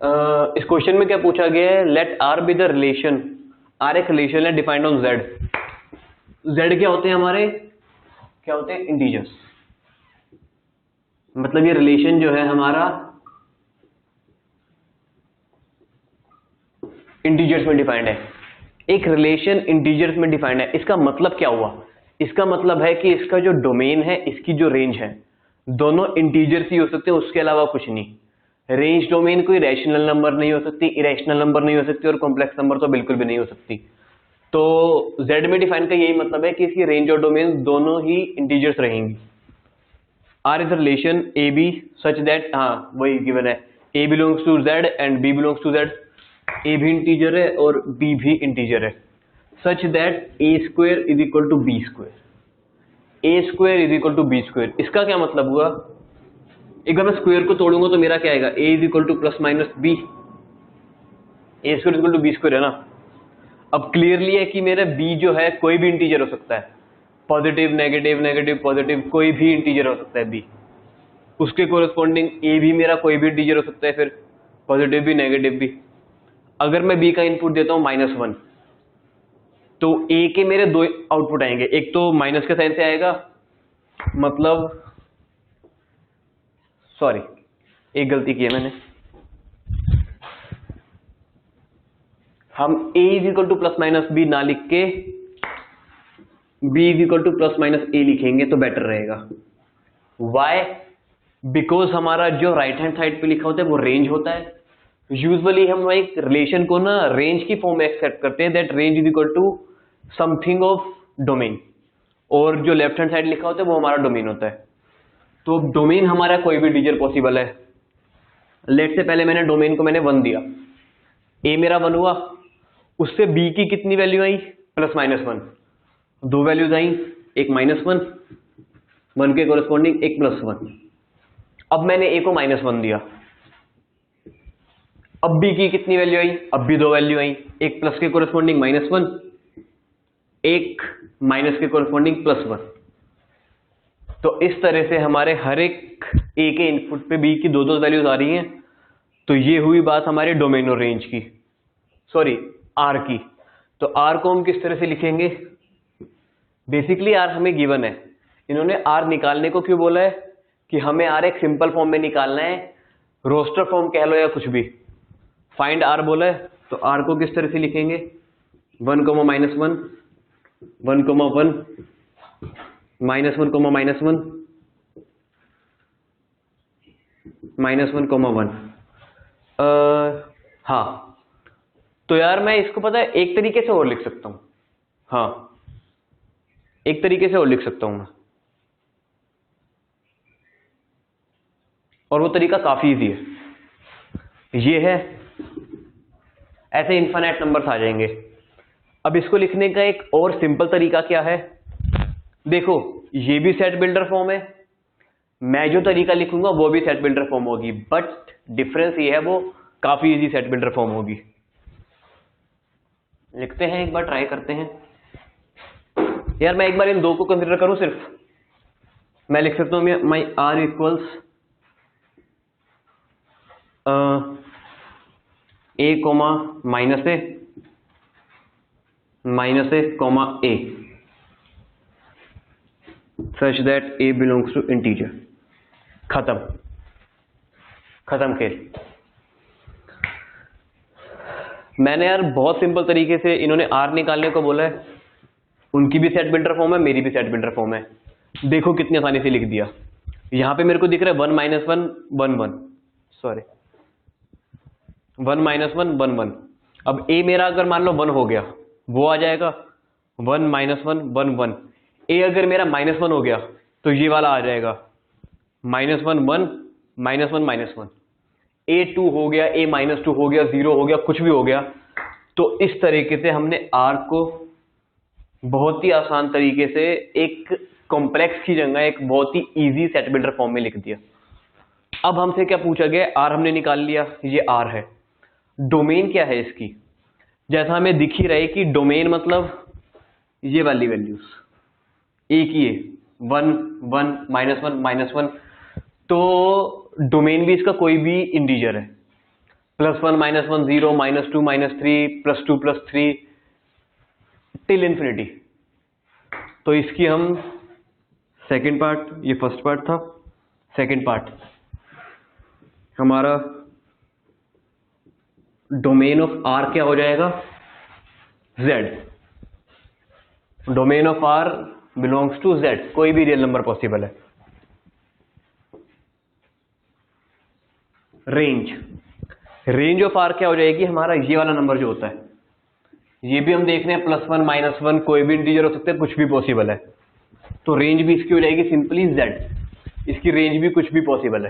इस क्वेश्चन में क्या पूछा गया है, let R be the relation, R एक रिलेशन है डिफाइंड ऑन जेड। जेड क्या होते हैं हमारे, क्या होते हैं, इंटीजर्स। मतलब ये रिलेशन जो है हमारा इंटीजर्स में डिफाइंड है, एक रिलेशन इंटीजर्स में डिफाइंड है। इसका मतलब क्या हुआ, इसका मतलब है कि इसका जो डोमेन है, इसकी जो रेंज है, दोनों इंटीजर्स ही हो सकते हैं, उसके अलावा कुछ नहीं। रेंज डोमेन कोई रैशनल नंबर नहीं हो सकती, इरेशनल नंबर नहीं हो सकती, और कॉम्प्लेक्स नंबर तो बिल्कुल भी नहीं हो सकती। तो Z में डिफाइन का यही मतलब है कि इसकी रेंज और डोमेन दोनों ही इंटीजर्स रहेंगी। R is relation A B such that, हाँ वही गिवन है, A belongs to Z and B belongs to Z। A भी इंटीजर है और B भी इंटीजर है, such that A square is equal to B square, A square is equal to B square. इसका क्या मतलब हुआ, एक बार मैं स्क्वायर को तोड़ूंगा तो मेरा क्या आएगा, A is equal to plus minus B, A square is equal to B square है ना। अब क्लियरली है कि मेरा B जो है कोई भी इंटीजर हो सकता है, पॉजिटिव नेगेटिव, नेगेटिव पॉजिटिव, कोई भी इंटीजर हो सकता है B। उसके कोरस्पॉन्डिंग A भी मेरा कोई भी इंटीजर हो सकता है, फिर पॉजिटिव भी नेगेटिव भी। अगर मैं B का इनपुट देता हूं -1, तो A के मेरे दो आउटपुट आएंगे, एक तो माइनस के साइन से आएगा, मतलब सॉरी एक गलती की है मैंने, हम A is equal to plus minus B ना लिख के B is equal to plus minus A लिखेंगे तो बेटर रहेगा। Why? बिकॉज हमारा जो राइट हैंड साइड पे लिखा होता है वो रेंज होता है। यूजुअली हम एक रिलेशन को ना रेंज की फॉर्म में एक्सेप्ट करते हैं, that range is equal to something of domain, और जो लेफ्ट हैंड साइड लिखा होता है वो हमारा डोमेन होता है। तो डोमेन हमारा कोई भी इंटीजर पॉसिबल है। लेट से पहले मैंने डोमेन को मैंने 1 दिया, A मेरा 1 हुआ, उससे B की कितनी वैल्यू आई, +-1, दो वैल्यूज आई, एक -1, 1 के कोरस्पॉन्डिंग एक +1। अब मैंने A को -1 दिया, अब B की कितनी वैल्यू आई, अब भी दो वैल्यू आई, एक प्लस के कोरस्पॉन्डिंग -1, एक माइनस के कोरस्पॉन्डिंग +1। तो इस तरह से हमारे हर एक A के इनपुट पे B की दो दो वैल्यूज आ रही हैं। तो ये हुई बात हमारे डोमेन और रेंज की, सॉरी R की। तो R को हम किस तरह से लिखेंगे, बेसिकली R हमें गिवन है, इन्होंने R निकालने को क्यों बोला है कि हमें R एक सिंपल फॉर्म में निकालना है, रोस्टर फॉर्म कह लो या कुछ भी, फाइंड R बोला है। तो R को किस तरह से लिखेंगे, 1, -1, 1, -1, -1, -1, -1। हाँ तो यार मैं इसको पता है एक तरीके से और लिख सकता हूं, हाँ एक तरीके से और लिख सकता हूं मैं, और वो तरीका काफी इजी है। ये है, ऐसे इनफिनिट नंबर्स आ जाएंगे। अब इसको लिखने का एक और सिंपल तरीका क्या है, देखो ये भी सेट बिल्डर फॉर्म है, मैं जो तरीका लिखूंगा वो भी सेट बिल्डर फॉर्म होगी, बट डिफरेंस ये है वो काफी इजी सेट बिल्डर फॉर्म होगी। लिखते हैं, एक बार ट्राई करते हैं। यार मैं एक बार इन दो को कंसीडर करूं सिर्फ, मैं लिख सकता हूं my R equals A comma -A comma A such that A belongs to integer. खत्म खेल। मैंने यार बहुत सिंपल तरीके से, इन्होंने R निकालने को बोला है, उनकी भी सेट बिल्डर फॉर्म है, मेरी भी सेट बिल्डर फॉर्म है, देखो कितनी आसानी से लिख दिया। यहां पे मेरे को दिख रहा है 1 -1 1 1, सॉरी 1 -1 1 1। अब A मेरा अगर मान लो 1 हो गया, वो आ जाएगा 1 -1 1 1। A अगर मेरा -1 हो गया तो ये वाला आ जाएगा -1 1 -1 -1। A 2 हो गया, A -2 हो गया, 0 हो गया, कुछ भी हो गया। तो इस तरीके से हमने R को बहुत ही आसान तरीके से एक कॉम्प्लेक्स की जगह एक बहुत ही इजी सेट बिल्डर फॉर्म में लिख दिया। अब हमसे क्या पूछा गया, R हमने निकाल लिया, ये R है, डोमेन क्या है इसकी, जैसा हमें दिख ही रहा है कि डोमेन मतलब ये वाली वैल्यूज एक ही है, 1 1 -1 -1। तो डोमेन भी इसका कोई भी इंटीजर है, +1 -1 0 -2 -3 +2 +3 टिल इंफिनिटी। तो इसकी हम सेकेंड पार्ट, ये फर्स्ट पार्ट था, सेकेंड पार्ट हमारा डोमेन ऑफ आर क्या हो जाएगा, Z। Domain of R belongs to Z, कोई भी रियल नंबर पॉसिबल है। रेंज ऑफ आर क्या हो जाएगी, हमारा ये वाला नंबर जो होता है, ये भी हम देख रहे हैं +1 -1 कोई भी इंटीजर हो सकता है, कुछ भी पॉसिबल है। तो रेंज भी इसकी हो जाएगी सिंपली Z, इसकी रेंज भी कुछ भी पॉसिबल है।